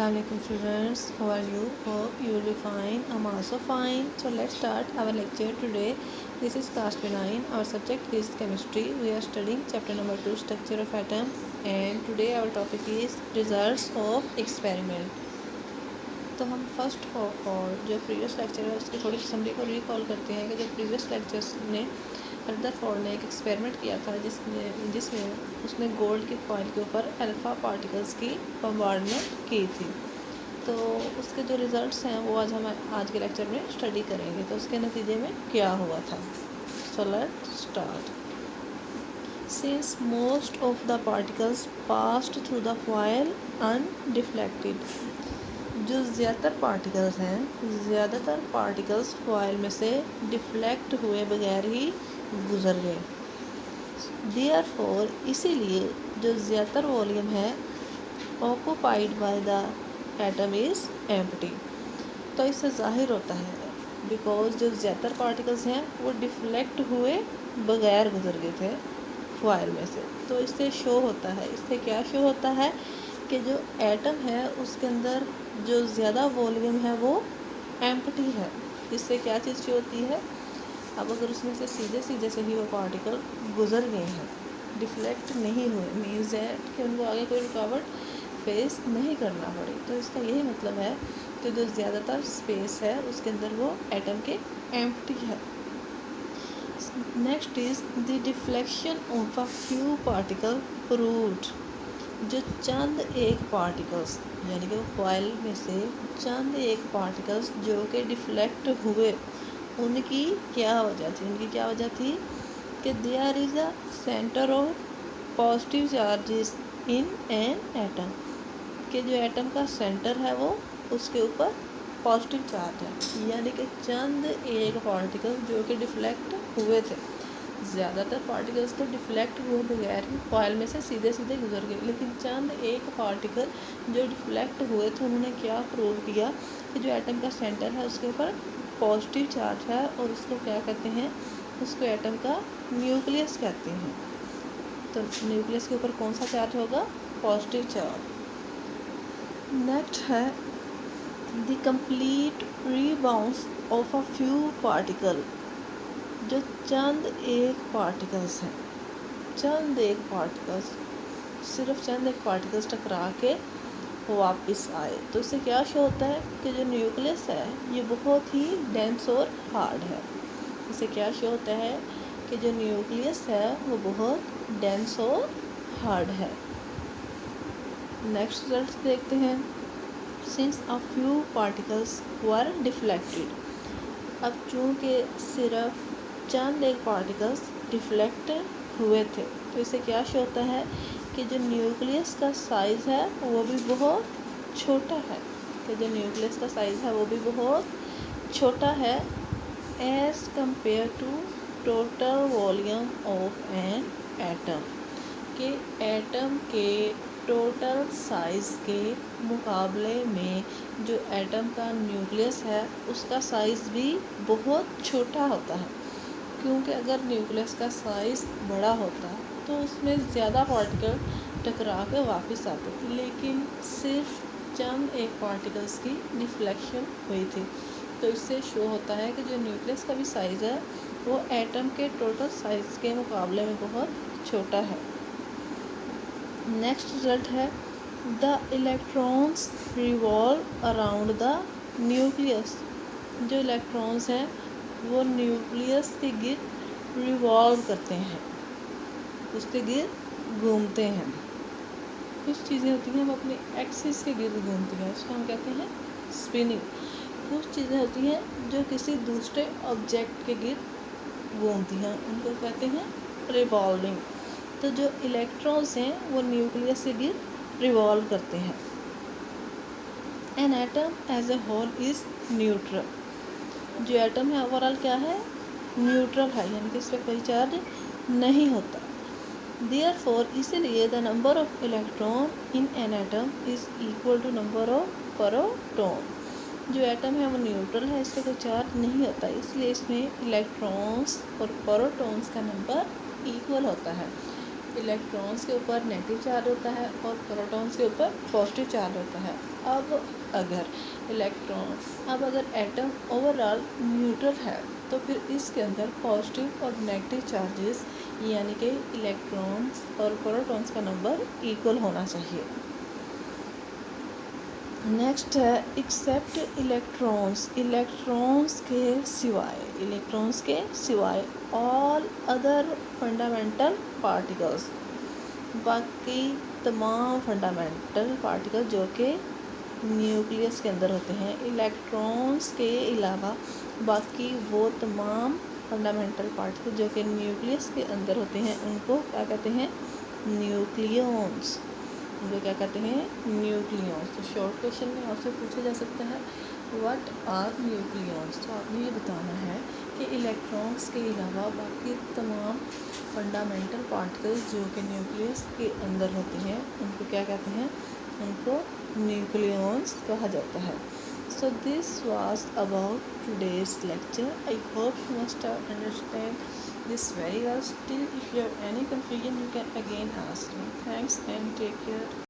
Assalamualaikum students, how are you? Hope you will be fine. I'm also fine. So let's start our lecture today. This is class B9. Our subject is chemistry. We are studying chapter number 2, structure of atom, and today our topic is results of experiment. तो हम first of all जो previous lecture है उसकी थोड़ी summary को recall करते हैं कि जो प्रीवियस लेक्चर्स ने रदरफोर्ड ने एक एक्सपेरिमेंट किया था जिसमें उसने गोल्ड की फॉइल के ऊपर अल्फ़ा पार्टिकल्स की बम्बार्डमेंट की थी। तो उसके जो रिज़ल्ट्स हैं वो हम आज के लेक्चर में स्टडी करेंगे। तो उसके नतीजे में क्या हुआ था। So let's start. Since most of the particles passed through the foil undeflected, जो ज़्यादातर पार्टिकल्स फॉइल में से डिफ्लेक्ट हुए बगैर ही गुजर गए। देयरफॉर इसीलिए जो ज़्यादातर वॉल्यूम है occupied by the atom is empty. तो इससे ज़ाहिर होता है बिकॉज जो ज़्यादातर पार्टिकल्स हैं वो डिफ्लेक्ट हुए बगैर गुजर गए थे फॉइल में से। तो इससे शो होता है, इससे क्या शो होता है कि जो एटम है उसके अंदर जो ज़्यादा वॉल्यूम है वो एम्प्टी है। इससे क्या चीज़ शो होती है, अब अगर उसमें से सीधे से ही वो पार्टिकल गुजर गए हैं, डिफ्लेक्ट नहीं हुए, मीन्स दैट कि उनको आगे कोई रुकावट फेस नहीं करना पड़े। तो इसका यही मतलब है कि जो ज़्यादातर स्पेस है उसके अंदर वो एटम के एम्प्टी है। Next is the deflection of a few particle proved, जो चंद एक पार्टिकल्स यानी कि वो फॉइल में से चंद एक पार्टिकल्स जो कि डिफ्लेक्ट हुए, उनकी क्या वजह थी कि there is a centre of positive charges in an atom, कि जो एटम का सेंटर है वो उसके ऊपर पॉजिटिव चार्ज है। यानी कि चंद एक पार्टिकल जो कि डिफ्लेक्ट हुए थे, ज़्यादातर पार्टिकल्स तो डिफ्लेक्ट हुए बगैर ही फॉइल में से सीधे गुजर गए, लेकिन चंद एक पार्टिकल जो डिफ्लेक्ट हुए थे उन्होंने क्या प्रूव किया कि जो एटम का सेंटर है उसके ऊपर पॉजिटिव चार्ज है और उसको क्या कहते हैं, उसको एटम का न्यूक्लियस कहते हैं। तो न्यूक्लियस के ऊपर कौन सा चार्ज होगा, पॉजिटिव चार्ज। नेक्स्ट है the complete rebounds of a few particle, जो चंद एक पार्टिकल्स हैं, सिर्फ चंद एक पार्टिकल्स टकरा के वापस आए। तो इससे क्या शो होता है कि जो न्यूक्लियस है ये बहुत ही डेंस और हार्ड है। इससे क्या शो होता है कि जो न्यूक्लियस है वो बहुत डेंस और हार्ड है। नेक्स्ट रिजल्ट देखते हैं। Since a few particles were deflected, अब चूँकि सिर्फ चंद एक पार्टिकल्स डिफ्लेक्ट हुए थे, तो इससे क्या शो होता है कि जो न्यूक्लियस का साइज़ है वो भी बहुत छोटा है, as compared to total volume of an atom, कि एटम के टोटल साइज़ के मुकाबले में जो एटम का न्यूक्लियस है उसका साइज़ भी बहुत छोटा होता है। क्योंकि अगर न्यूक्लियस का साइज़ बड़ा होता तो उसमें ज़्यादा पार्टिकल टकरा के वापस आते, लेकिन सिर्फ चंद एक पार्टिकल्स की डिफ्लेक्शन हुई थी। तो इससे शो होता है कि जो न्यूक्लियस का भी साइज़ है वो एटम के टोटल साइज़ के मुकाबले में बहुत छोटा है। नेक्स्ट रिजल्ट है the electrons revolve around the nucleus, जो इलेक्ट्रॉन्स हैं वो न्यूक्लियस के गिर्द रिवॉल्व करते हैं, उसके गिर्द घूमते हैं। कुछ चीज़ें होती हैं वो अपनी एक्सिस के गिर्द घूमती हैं, उसको हम कहते हैं स्पिनिंग। कुछ चीज़ें होती हैं जो किसी दूसरे ऑब्जेक्ट के गिर्द घूमती हैं, उनको कहते हैं रिवॉल्विंग। तो जो इलेक्ट्रॉन्स हैं वो न्यूक्लियस के गिर्द रिवॉल्व करते हैं। An atom as a whole is neutral, जो एटम है ओवरऑल क्या है, न्यूट्रल है, यानी कि इस पर कोई चार्ज नहीं होता। देयरफॉर इसीलिए the number of electron in an atom is equal to number of proton, जो एटम है वो न्यूट्रल है, इस पर कोई चार्ज नहीं होता, इसलिए इसमें इलेक्ट्रॉन्स और प्रोटॉन्स का नंबर इक्वल होता है। इलेक्ट्रॉन्स के ऊपर नेगेटिव चार्ज होता है और प्रोटॉन्स के ऊपर पॉजिटिव चार्ज होता है। अब अगर एटम ओवरऑल न्यूट्रल है तो फिर इसके अंदर पॉजिटिव और नेगेटिव चार्जेस यानी कि इलेक्ट्रॉन्स और प्रोटॉन्स का नंबर इक्वल होना चाहिए। नेक्स्ट है एक्सेप्ट इलेक्ट्रॉन्स के सिवाय ऑल अदर फंडामेंटल पार्टिकल्स, बाकी तमाम फंडामेंटल पार्टिकल जो कि न्यूक्लियस के अंदर होते हैं, इलेक्ट्रॉन्स के अलावा बाकी वो तमाम फंडामेंटल पार्टिकल जो कि न्यूक्लियस के अंदर होते हैं उनको क्या कहते हैं? न्यूक्लियॉन्स। उनको क्या कहते हैं? न्यूक्लियॉन्स। तो शॉर्ट क्वेश्चन में आपसे पूछा जा सकता है व्हाट आर न्यूक्लियॉन्स। तो आपने ये बताना है कि इलेक्ट्रॉन्स के अलावा बाकी तमाम फंडामेंटल पार्टिकल्स जो कि न्यूक्लियस के अंदर होते हैं उनको क्या कहते हैं? उनको न्यूक्लियॉन्स कहा जाता है। So this was about today's lecture. I hope you must have understand this very well. Still, if you have any confusion, you can again ask me. Thanks and take care.